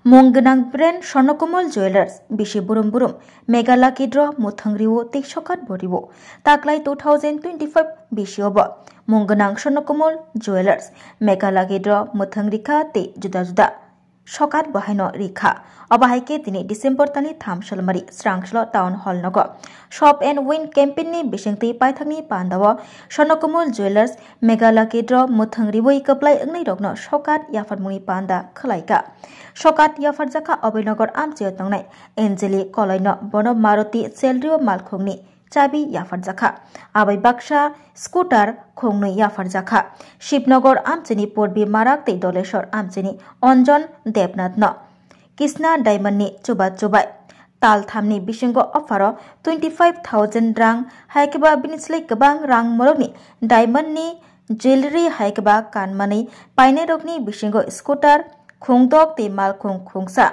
मुंगनां brand स्वर्णकमल ज्वेलार्स बिशि बुरुम बुरुम mega Laki ड्र मुथंग्रिवो तेसकात बरिवो ताकलाय 2025 बिशियोब मुंगनां स्वर्णकमल ज्वेलार्स mega Laki ड्र मुथंग्रिखा ते जुदा जुदा सकात बहायनो रिखा अबाहायके दिनै डिसेम्बर तानि 3 सालमारि स्रांसल टाउन हल नग शप एंड विन कैम्पेननि बिसिंति पाइथांनि पान्दाव स्वर्णकमल ज्वेलार्स मेगा लाकी ड्र मुथंग्रिवो कप्लाय अंगनै रगनो सकात याफारमुनि पान्दा खलायका सकात याफार जाखा अभयनगर आमचियो तंगनाय एन्जेलि कलयनो बन मारुति सेलरियो मालखोंनि चाबी याफार जाखा आबै बाक्सा स्कूटर खोंनै याफार जाखा शिवनगर आमचिनि पूर्वी माराक ते दलेश्वर आमचिनि अंजन देवनाथ न कृष्णा डायमंडनि चुबा चुबाय तालथामनि बिसिंगो अफारो 25,000 रां हायकेबा बिनिस्लै गोबां रां मरगनि डायमंडनि ज्वेलरी हायकेबा कानमानै पाइने रगनि बिसिंगो स्कूटर खुंदक ते मालखुं खुंसा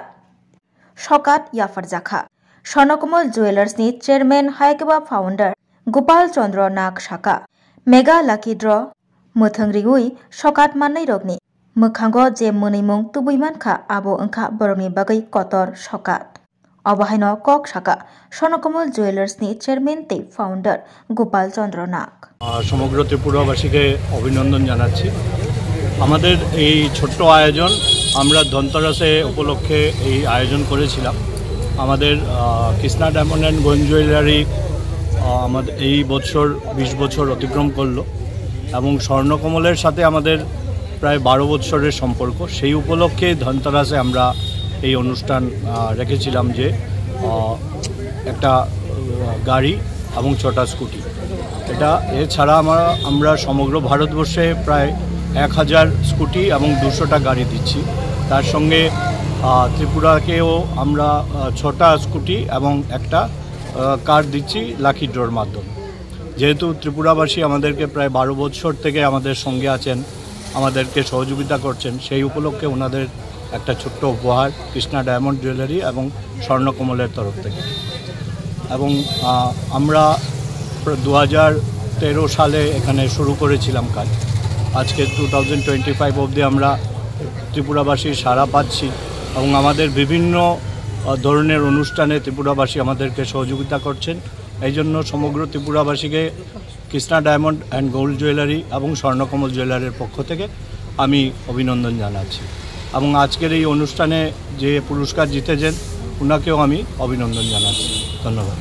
सकात याफार जाखा स्वर्णकमल ज्वेलार्स नि चेयरमैन हायकेबा फाउंडर गोपाल चंद्र नाग शाखा मेगा लाकी ड्र मुथंग्रिगुई सकात माननै रगनि मोखांगो जे मोनैमुं तुबैमानखा आबो अंखा बरगनि बागै कतर सकात अबाहायनो कक शाखा स्वर्णकमल ज्वेलार्स नि चेयरमैन ते फाउंडर गोपाल चंद्र नाग समग्र त्रिपुराबासीके अभिनंदन जानाচ্ছি আমাদের এই ছোট্ট আয়োজন আমরা ধনতেরাসে উপলক্ষে এই আয়োজন করেছিলাম আমাদের Krishna diamond and gold jewellery আমাদের এই বছর 20 বছর অতিক্রম করলো এবং স্বর্ণকমলের সাথে আমাদের প্রায় 12 বছরের সম্পর্ক সেই উপলক্ষে ধনতেরাসে আমরা এই অনুষ্ঠান রেখেছিলাম যে একটা গাড়ি এবং ছোটা স্কুটি এটা এছাড়া আমরা সমগ্র ভারতবর্ষে প্রায় 1000 স্কুটি এবং 200টা গাড়ি দিচ্ছি তার সঙ্গে ত্রিপুরাকেও আমরা 6টা স্কুটি এবং একটা কার দিচ্ছি লাকি ড্রর মাধ্যমে যেহেতু ত্রিপুরাবাসী আমাদেরকে প্রায় 12 বছর থেকে আমাদের সঙ্গে আছেন আমাদেরকে সহযোগিতা করছেন সেই উপলক্ষে ওনাদের একটা ছোট্ট উপহার কৃষ্ণা ডায়মন্ড জুয়েলারি এবং স্বর্ণকমলের তরফ থেকে এবং আমরা 2013 সালে এখানে শুরু করেছিলাম কাজ আজকে 2025 অবধি আমরা ত্রিপুরাবাসীর সাড়া পাচ্ছি এবং আমাদের বিভিন্ন ধরনের অনুষ্ঠানে ত্রিপুরাবাসী আমাদেরকে সহযোগিতা করছেন এই জন্য সমগ্র ত্রিপুরাবাসীকে Krishna diamond and gold jewellery এবং স্বর্ণকমল জুয়েলারির পক্ষ থেকে আমি অভিনন্দন জানাচ্ছি এবং আজকের এই অনুষ্ঠানে যে পুরস্কার জিতেছেন ওনাকেও আমি অভিনন্দন জানাচ্ছি ধন্যবাদ।